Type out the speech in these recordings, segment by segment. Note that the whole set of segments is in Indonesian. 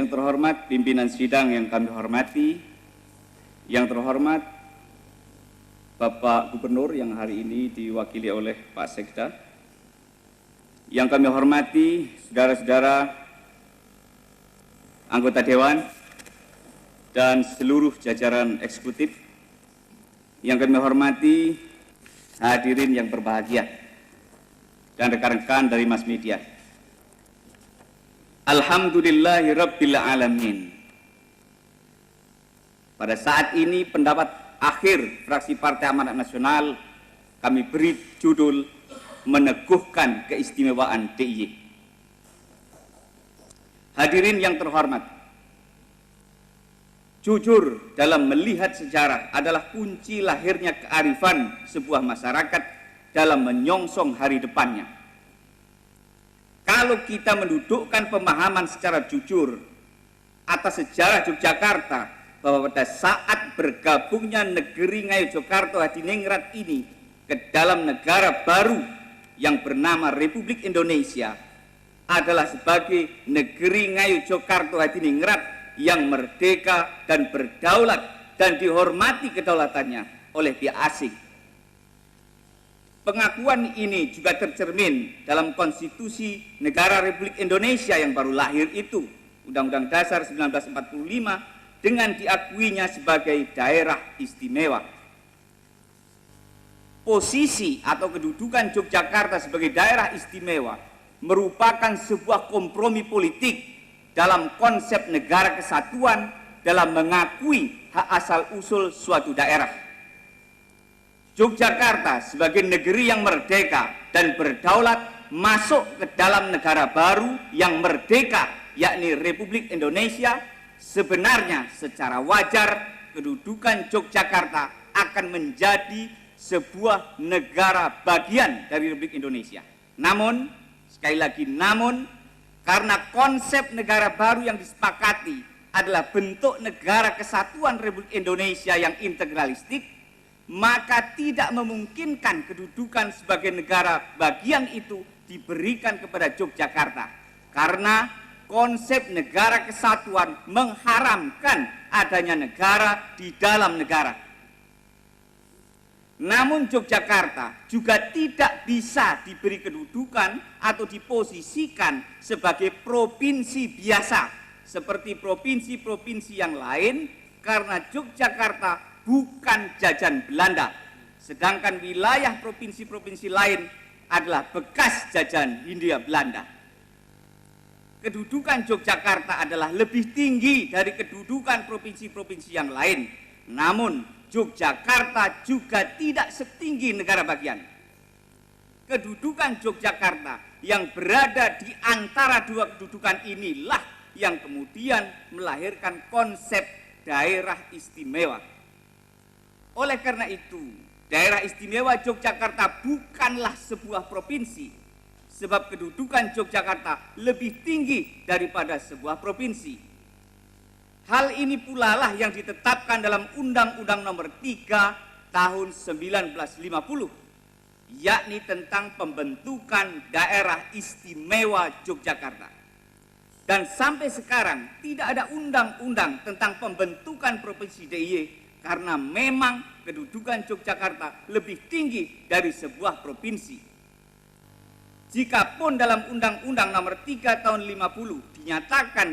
Yang terhormat pimpinan sidang yang kami hormati, yang terhormat Bapak Gubernur yang hari ini diwakili oleh Pak Sekda, yang kami hormati saudara-saudara anggota Dewan dan seluruh jajaran eksekutif, yang kami hormati hadirin yang berbahagia dan rekan-rekan dari mass media. Alhamdulillahirabbil alamin. Pada saat ini pendapat akhir fraksi Partai Amanat Nasional kami beri judul meneguhkan keistimewaan DIY. Hadirin yang terhormat, jujur dalam melihat sejarah adalah kunci lahirnya kearifan sebuah masyarakat dalam menyongsong hari depannya. Kalau kita mendudukkan pemahaman secara jujur atas sejarah Yogyakarta, bahwa pada saat bergabungnya negeri Ngayogyakarta Hadiningrat ini ke dalam negara baru yang bernama Republik Indonesia adalah sebagai negeri Ngayogyakarta Hadiningrat yang merdeka dan berdaulat dan dihormati kedaulatannya oleh pihak asing. Pengakuan ini juga tercermin dalam Konstitusi Negara Republik Indonesia yang baru lahir itu, Undang-Undang Dasar 1945, dengan diakuinya sebagai daerah istimewa. Posisi atau kedudukan Yogyakarta sebagai daerah istimewa merupakan sebuah kompromi politik dalam konsep negara kesatuan dalam mengakui hak asal-usul suatu daerah. Yogyakarta sebagai negeri yang merdeka dan berdaulat masuk ke dalam negara baru yang merdeka, yakni Republik Indonesia. Sebenarnya secara wajar kedudukan Yogyakarta akan menjadi sebuah negara bagian dari Republik Indonesia. Namun, sekali lagi namun, karena konsep negara baru yang disepakati adalah bentuk negara kesatuan Republik Indonesia yang integralistik, maka tidak memungkinkan kedudukan sebagai negara bagian itu diberikan kepada Yogyakarta, karena konsep negara kesatuan mengharamkan adanya negara di dalam negara. Namun Yogyakarta juga tidak bisa diberi kedudukan atau diposisikan sebagai provinsi biasa seperti provinsi-provinsi yang lain, karena Yogyakarta bukan jajan Belanda, sedangkan wilayah provinsi-provinsi lain adalah bekas jajan Hindia Belanda. Kedudukan Yogyakarta adalah lebih tinggi dari kedudukan provinsi-provinsi yang lain. Namun Yogyakarta juga tidak setinggi negara bagian. Kedudukan Yogyakarta yang berada di antara dua kedudukan inilah yang kemudian melahirkan konsep daerah istimewa. Oleh karena itu, daerah istimewa Yogyakarta bukanlah sebuah provinsi, sebab kedudukan Yogyakarta lebih tinggi daripada sebuah provinsi. Hal ini pula lah yang ditetapkan dalam Undang-Undang Nomor 3 Tahun 1950, yakni tentang pembentukan daerah istimewa Yogyakarta. Dan sampai sekarang tidak ada undang-undang tentang pembentukan provinsi DIY, karena memang kedudukan Yogyakarta lebih tinggi dari sebuah provinsi. Jikapun dalam Undang-Undang Nomor 3 Tahun 50 dinyatakan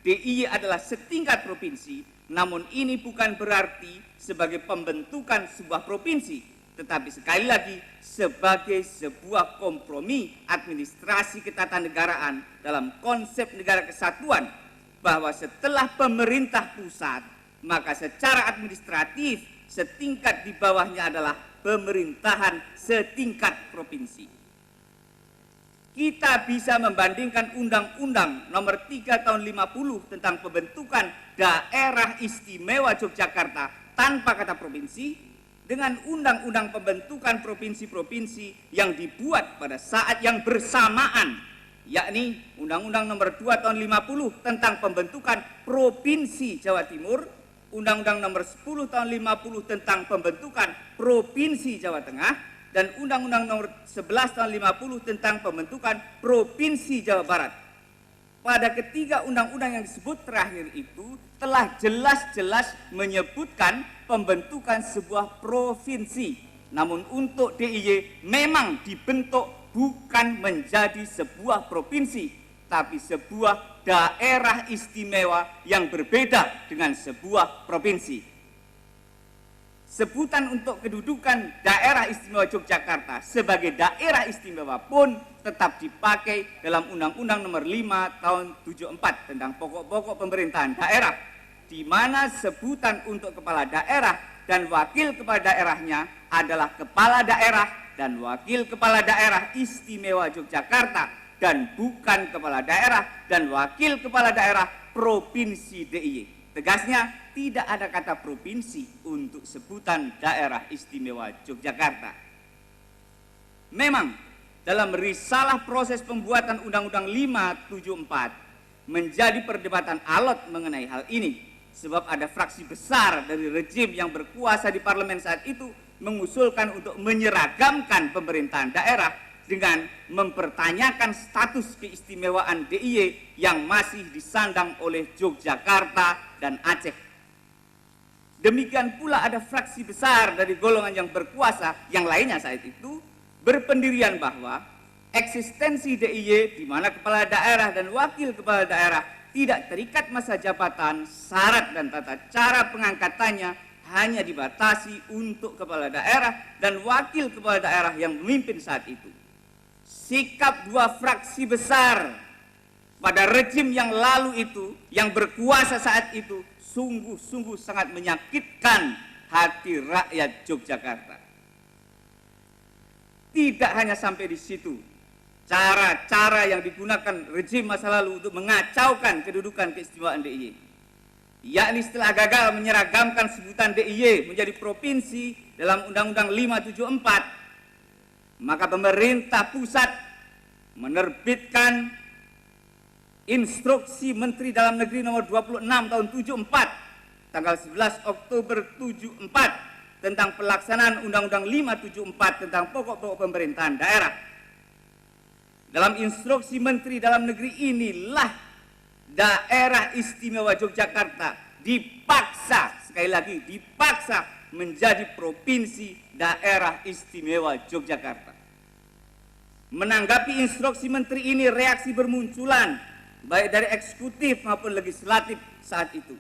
DIY adalah setingkat provinsi, namun ini bukan berarti sebagai pembentukan sebuah provinsi, tetapi sekali lagi sebagai sebuah kompromi administrasi ketatanegaraan dalam konsep negara kesatuan, bahwa setelah pemerintah pusat, maka secara administratif setingkat di bawahnya adalah pemerintahan setingkat provinsi. Kita bisa membandingkan Undang-Undang Nomor 3 Tahun 50 tentang pembentukan daerah istimewa Yogyakarta tanpa kata provinsi dengan Undang-Undang pembentukan provinsi-provinsi yang dibuat pada saat yang bersamaan, yakni Undang-Undang Nomor 2 Tahun 50 tentang pembentukan Provinsi Jawa Timur, Undang-Undang Nomor 10 Tahun 50 tentang pembentukan Provinsi Jawa Tengah, dan Undang-Undang Nomor 11 Tahun 50 tentang pembentukan Provinsi Jawa Barat. pada ketiga undang-undang yang disebut terakhir itu telah jelas-jelas menyebutkan pembentukan sebuah provinsi. Namun untuk DIY memang dibentuk bukan menjadi sebuah provinsi, tapi sebuah daerah istimewa yang berbeda dengan sebuah provinsi. Sebutan untuk kedudukan daerah istimewa Yogyakarta sebagai daerah istimewa pun tetap dipakai dalam Undang-Undang Nomor 5 Tahun 74 tentang pokok-pokok pemerintahan daerah, di mana sebutan untuk kepala daerah dan wakil kepala daerahnya adalah kepala daerah dan wakil kepala daerah istimewa Yogyakarta, dan bukan kepala daerah dan wakil kepala daerah provinsi DIY. Tegasnya, tidak ada kata provinsi untuk sebutan daerah istimewa Yogyakarta. Memang dalam risalah proses pembuatan Undang-Undang 574 menjadi perdebatan alot mengenai hal ini, sebab ada fraksi besar dari rejim yang berkuasa di parlemen saat itu mengusulkan untuk menyeragamkan pemerintahan daerah dengan mempertanyakan status keistimewaan DIY yang masih disandang oleh Yogyakarta dan Aceh. Demikian pula ada fraksi besar dari golongan yang berkuasa yang lainnya saat itu berpendirian bahwa eksistensi DIY di mana kepala daerah dan wakil kepala daerah tidak terikat masa jabatan, syarat dan tata cara pengangkatannya hanya dibatasi untuk kepala daerah dan wakil kepala daerah yang memimpin saat itu. Sikap dua fraksi besar pada rejim yang lalu itu, yang berkuasa saat itu, sungguh-sungguh sangat menyakitkan hati rakyat Yogyakarta. Tidak hanya sampai di situ, cara-cara yang digunakan rejim masa lalu untuk mengacaukan kedudukan keistimewaan DIY, yakni setelah gagal menyeragamkan sebutan DIY menjadi provinsi dalam Undang-Undang 574, maka pemerintah pusat menerbitkan Instruksi Menteri Dalam Negeri Nomor 26 Tahun 74 tanggal 11 Oktober 74 tentang pelaksanaan Undang-Undang 574 tentang pokok-pokok pemerintahan daerah. Dalam Instruksi Menteri Dalam Negeri inilah daerah istimewa Yogyakarta dipaksa, sekali lagi dipaksa menjadi provinsi daerah istimewa Yogyakarta. Menanggapi instruksi menteri ini, reaksi bermunculan baik dari eksekutif maupun legislatif saat itu.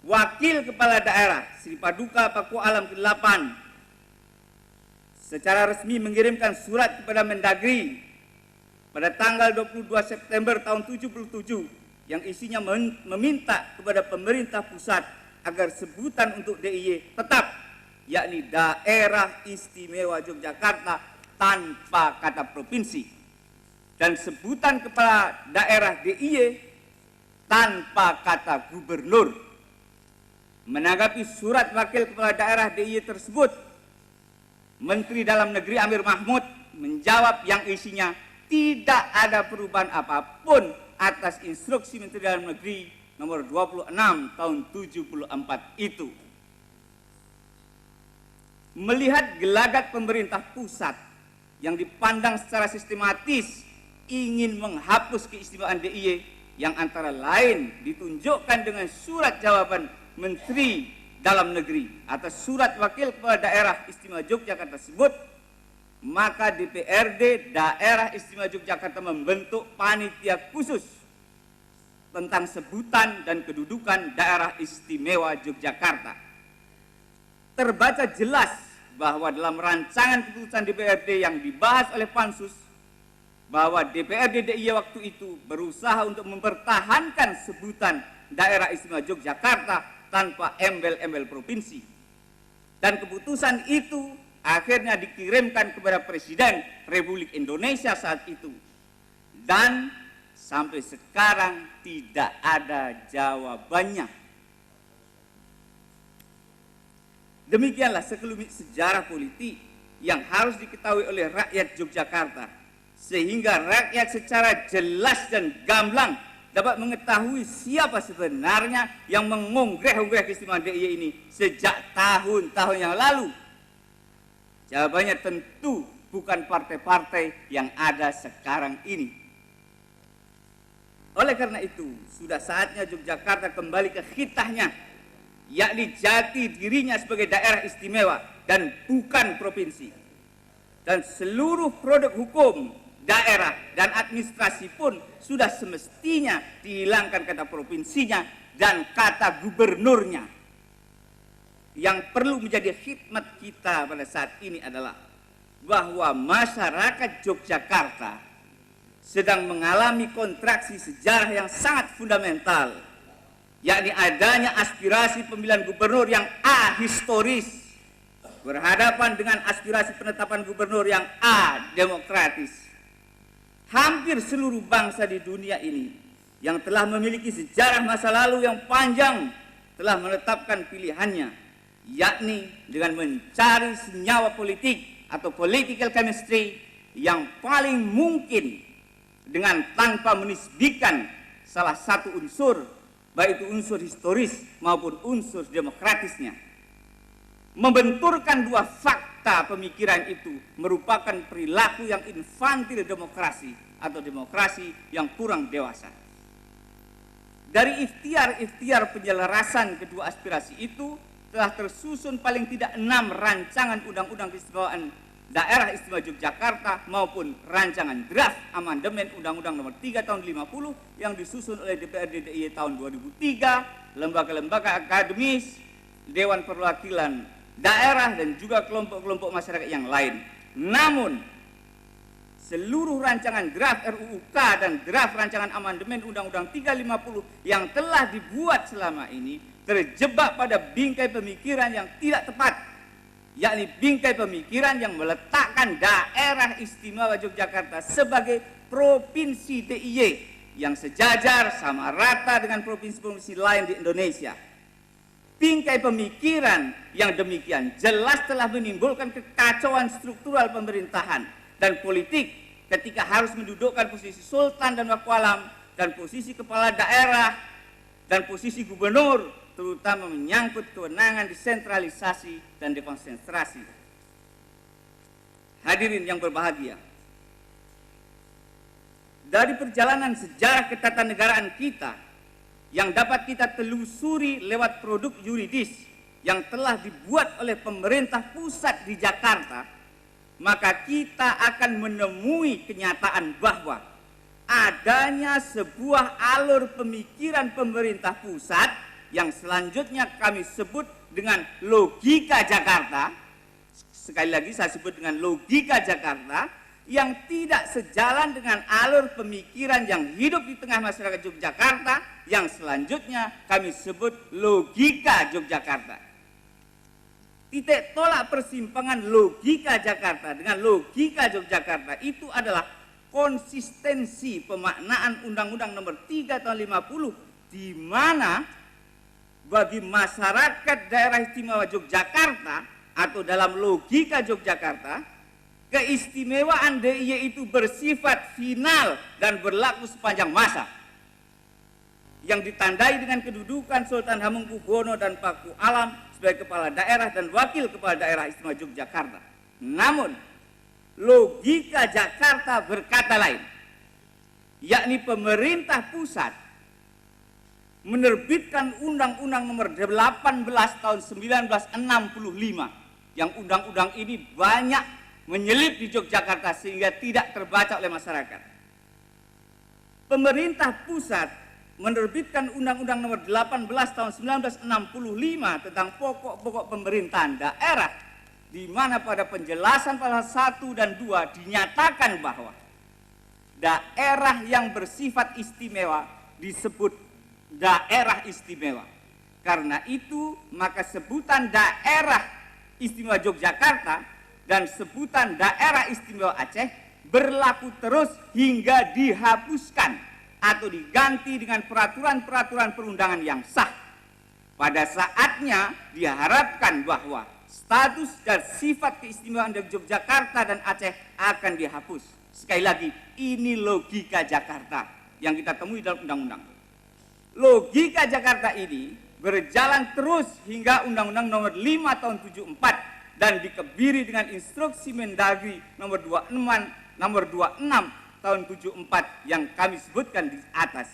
Wakil Kepala Daerah Sri Paduka Paku Alam ke-8 secara resmi mengirimkan surat kepada Mendagri pada tanggal 22 September tahun 77 yang isinya meminta kepada pemerintah pusat agar sebutan untuk DIY tetap, yakni Daerah Istimewa Yogyakarta tanpa kata provinsi, dan sebutan kepala daerah DIY tanpa kata gubernur. Menanggapi surat wakil kepala daerah DIY tersebut, Menteri Dalam Negeri Amir Mahmud menjawab yang isinya tidak ada perubahan apapun atas instruksi Menteri Dalam Negeri nomor 26 tahun 74 itu. Melihat gelagat pemerintah pusat yang dipandang secara sistematis ingin menghapus keistimewaan DIY yang antara lain ditunjukkan dengan surat jawaban Menteri Dalam Negeri atas surat Wakil Kepala Daerah Istimewa Yogyakarta tersebut, maka DPRD Daerah Istimewa Yogyakarta membentuk panitia khusus tentang sebutan dan kedudukan Daerah Istimewa Yogyakarta. Terbaca jelas bahwa dalam rancangan keputusan DPRD yang dibahas oleh Pansus, bahwa DPRD DIY waktu itu berusaha untuk mempertahankan sebutan Daerah Istimewa Yogyakarta tanpa embel-embel provinsi. Dan keputusan itu akhirnya dikirimkan kepada Presiden Republik Indonesia saat itu. Dan sampai sekarang tidak ada jawabannya. Demikianlah sekelumit sejarah politik yang harus diketahui oleh rakyat Yogyakarta, sehingga rakyat secara jelas dan gamblang dapat mengetahui siapa sebenarnya yang mengonggres-onggres keistimewaan DIY ini sejak tahun-tahun yang lalu. Jawabannya tentu bukan partai-partai yang ada sekarang ini. Oleh karena itu, sudah saatnya Yogyakarta kembali ke khitahnya, yakni jati dirinya sebagai daerah istimewa dan bukan provinsi. Dan seluruh produk hukum, daerah, dan administrasi pun sudah semestinya dihilangkan kata provinsinya dan kata gubernurnya. Yang perlu menjadi khidmat kita pada saat ini adalah bahwa masyarakat Yogyakarta sedang mengalami kontraksi sejarah yang sangat fundamental, yakni adanya aspirasi pemilihan gubernur yang ahistoris berhadapan dengan aspirasi penetapan gubernur yang demokratis. Hampir seluruh bangsa di dunia ini yang telah memiliki sejarah masa lalu yang panjang telah menetapkan pilihannya, yakni dengan mencari senyawa politik atau political chemistry yang paling mungkin dengan tanpa menisbikan salah satu unsur, baik itu unsur historis maupun unsur demokratisnya. Membenturkan dua fakta pemikiran itu merupakan perilaku yang infantil demokrasi atau demokrasi yang kurang dewasa. Dari ikhtiar-ikhtiar penyelarasan kedua aspirasi itu telah tersusun paling tidak 6 rancangan undang-undang keistimewaan Daerah Istimewa Yogyakarta maupun rancangan draft amandemen Undang-Undang Nomor 3 Tahun 50 yang disusun oleh DPRD DIY tahun 2003, lembaga-lembaga akademis, Dewan Perwakilan Daerah dan juga kelompok-kelompok masyarakat yang lain. Namun seluruh rancangan draft RUUK dan draft rancangan amandemen Undang-Undang 350 yang telah dibuat selama ini terjebak pada bingkai pemikiran yang tidak tepat, yakni bingkai pemikiran yang meletakkan daerah istimewa Yogyakarta sebagai provinsi DIY yang sejajar sama rata dengan provinsi-provinsi lain di Indonesia. Bingkai pemikiran yang demikian jelas telah menimbulkan kekacauan struktural pemerintahan dan politik ketika harus mendudukkan posisi sultan dan wakualam dan posisi kepala daerah dan posisi gubernur, terutama menyangkut kewenangan desentralisasi dan dekonsentrasi. Hadirin yang berbahagia, dari perjalanan sejarah ketatanegaraan kita yang dapat kita telusuri lewat produk yuridis yang telah dibuat oleh pemerintah pusat di Jakarta, maka kita akan menemui kenyataan bahwa adanya sebuah alur pemikiran pemerintah pusat yang selanjutnya kami sebut dengan logika Jakarta. Sekali lagi saya sebut dengan logika Jakarta yang tidak sejalan dengan alur pemikiran yang hidup di tengah masyarakat Yogyakarta yang selanjutnya kami sebut logika Yogyakarta. Titik tolak persimpangan logika Jakarta dengan logika Yogyakarta itu adalah konsistensi pemaknaan Undang-Undang Nomor 3 Tahun 50 di mana bagi masyarakat daerah istimewa Yogyakarta atau dalam logika Yogyakarta, keistimewaan DIY itu bersifat final dan berlaku sepanjang masa, yang ditandai dengan kedudukan Sultan Hamengkubuwono dan Paku Alam sebagai kepala daerah dan wakil kepala daerah istimewa Yogyakarta. Namun logika Jakarta berkata lain, yakni pemerintah pusat menerbitkan Undang-Undang Nomor 18 Tahun 1965 yang undang-undang ini banyak menyelip di Yogyakarta sehingga tidak terbaca oleh masyarakat. Pemerintah pusat menerbitkan Undang-Undang Nomor 18 Tahun 1965 tentang pokok-pokok pemerintahan daerah, di mana pada penjelasan pasal 1 dan 2 dinyatakan bahwa daerah yang bersifat istimewa disebut daerah istimewa. Karena itu maka sebutan daerah istimewa Yogyakarta dan sebutan daerah istimewa Aceh berlaku terus hingga dihapuskan atau diganti dengan peraturan-peraturan perundangan yang sah. Pada saatnya diharapkan bahwa status dan sifat keistimewaan dari Yogyakarta dan Aceh akan dihapus. Sekali lagi, ini logika Jakarta yang kita temui dalam undang-undang. Logika Jakarta ini berjalan terus hingga Undang-Undang Nomor 5 Tahun 74 dan dikebiri dengan Instruksi Mendagri Nomor 26 Tahun 74 yang kami sebutkan di atas.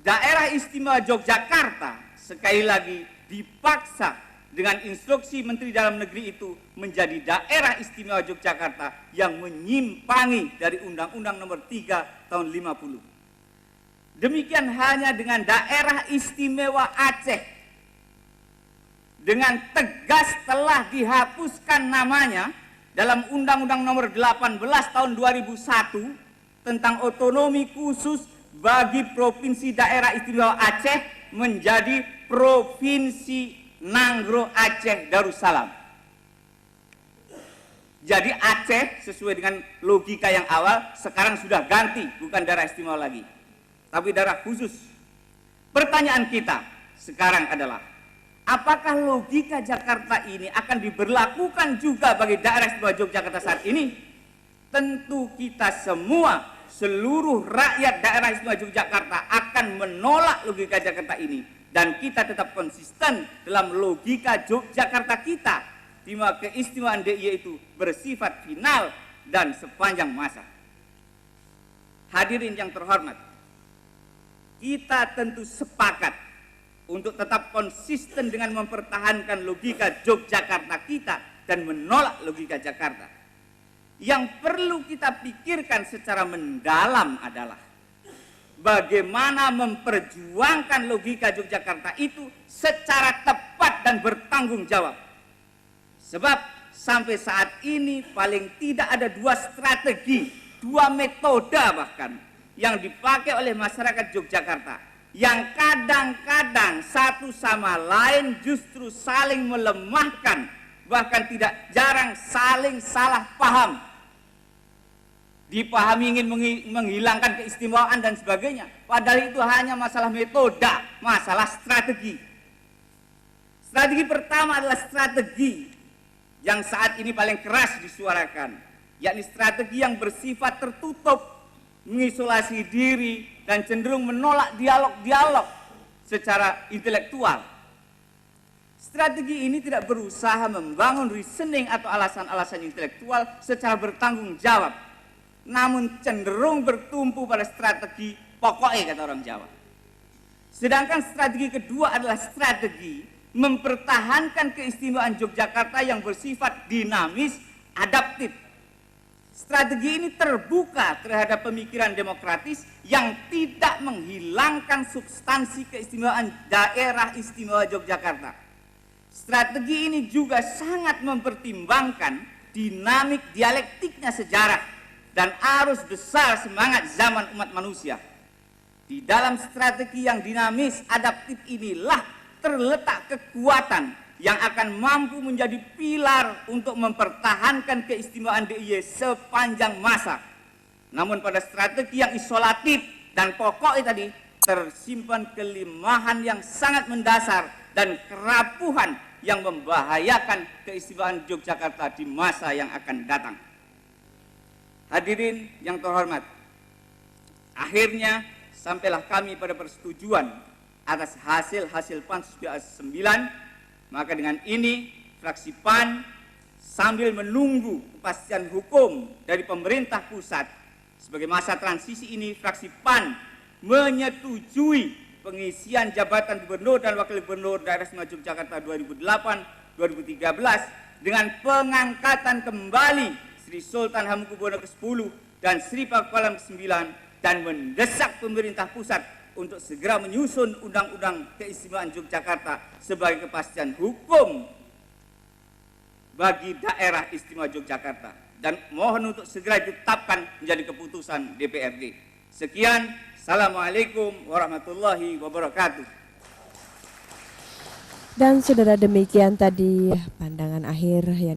Daerah Istimewa Yogyakarta sekali lagi dipaksa dengan instruksi Menteri Dalam Negeri itu menjadi daerah istimewa Yogyakarta yang menyimpangi dari Undang-Undang Nomor 3 tahun 50. Demikian hanya dengan daerah istimewa Aceh. Dengan tegas telah dihapuskan namanya dalam Undang-Undang Nomor 18 tahun 2001 tentang otonomi khusus bagi Provinsi Daerah Istimewa Aceh menjadi Provinsi Nanggroe Aceh Darussalam. Jadi Aceh sesuai dengan logika yang awal sekarang sudah ganti, bukan daerah istimewa lagi, tapi daerah khusus. Pertanyaan kita sekarang adalah, apakah logika Jakarta ini akan diberlakukan juga bagi daerah istimewa Yogyakarta saat ini? Tentu kita semua, seluruh rakyat daerah istimewa Yogyakarta akan menolak logika Jakarta ini. Dan kita tetap konsisten dalam logika Yogyakarta kita, di mana keistimewaan DIY itu bersifat final dan sepanjang masa. Hadirin yang terhormat, kita tentu sepakat untuk tetap konsisten dengan mempertahankan logika Yogyakarta kita dan menolak logika Jakarta. Yang perlu kita pikirkan secara mendalam adalah bagaimana memperjuangkan logika Yogyakarta itu secara tepat dan bertanggung jawab. Sebab sampai saat ini paling tidak ada dua strategi, dua metode bahkan yang dipakai oleh masyarakat Yogyakarta, yang kadang-kadang satu sama lain justru saling melemahkan, bahkan tidak jarang saling salah paham. Dipahami ingin menghilangkan keistimewaan dan sebagainya. Padahal itu hanya masalah metode, masalah strategi. Strategi pertama adalah strategi yang saat ini paling keras disuarakan, yakni strategi yang bersifat tertutup, mengisolasi diri, dan cenderung menolak dialog-dialog secara intelektual. Strategi ini tidak berusaha membangun reasoning atau alasan-alasan intelektual secara bertanggung jawab, namun cenderung bertumpu pada strategi pokoknya, kata orang Jawa. Sedangkan strategi kedua adalah strategi mempertahankan keistimewaan Yogyakarta yang bersifat dinamis, adaptif. Strategi ini terbuka terhadap pemikiran demokratis yang tidak menghilangkan substansi keistimewaan daerah istimewa Yogyakarta. Strategi ini juga sangat mempertimbangkan dinamik dialektiknya sejarah dan arus besar semangat zaman umat manusia. Di dalam strategi yang dinamis adaptif inilah terletak kekuatan yang akan mampu menjadi pilar untuk mempertahankan keistimewaan DIY sepanjang masa. Namun pada strategi yang isolatif dan pokok tadi tersimpan kelemahan yang sangat mendasar dan kerapuhan yang membahayakan keistimewaan Yogyakarta di masa yang akan datang. Hadirin yang terhormat, akhirnya sampailah kami pada persetujuan atas hasil Pansus BA 9. Maka dengan ini fraksi PAN sambil menunggu kepastian hukum dari pemerintah pusat sebagai masa transisi ini, fraksi PAN menyetujui pengisian jabatan gubernur dan wakil gubernur daerah istimewa Yogyakarta 2008-2013 dengan pengangkatan kembali Sri Sultan Hamengkubuwono ke-10 dan Sri Pakualam ke-9, dan mendesak pemerintah pusat untuk segera menyusun Undang-Undang Keistimewaan Yogyakarta sebagai kepastian hukum bagi daerah istimewa Yogyakarta, dan mohon untuk segera ditetapkan menjadi keputusan DPRD. Sekian, Assalamualaikum warahmatullahi wabarakatuh. Dan saudara, demikian tadi pandangan akhir yang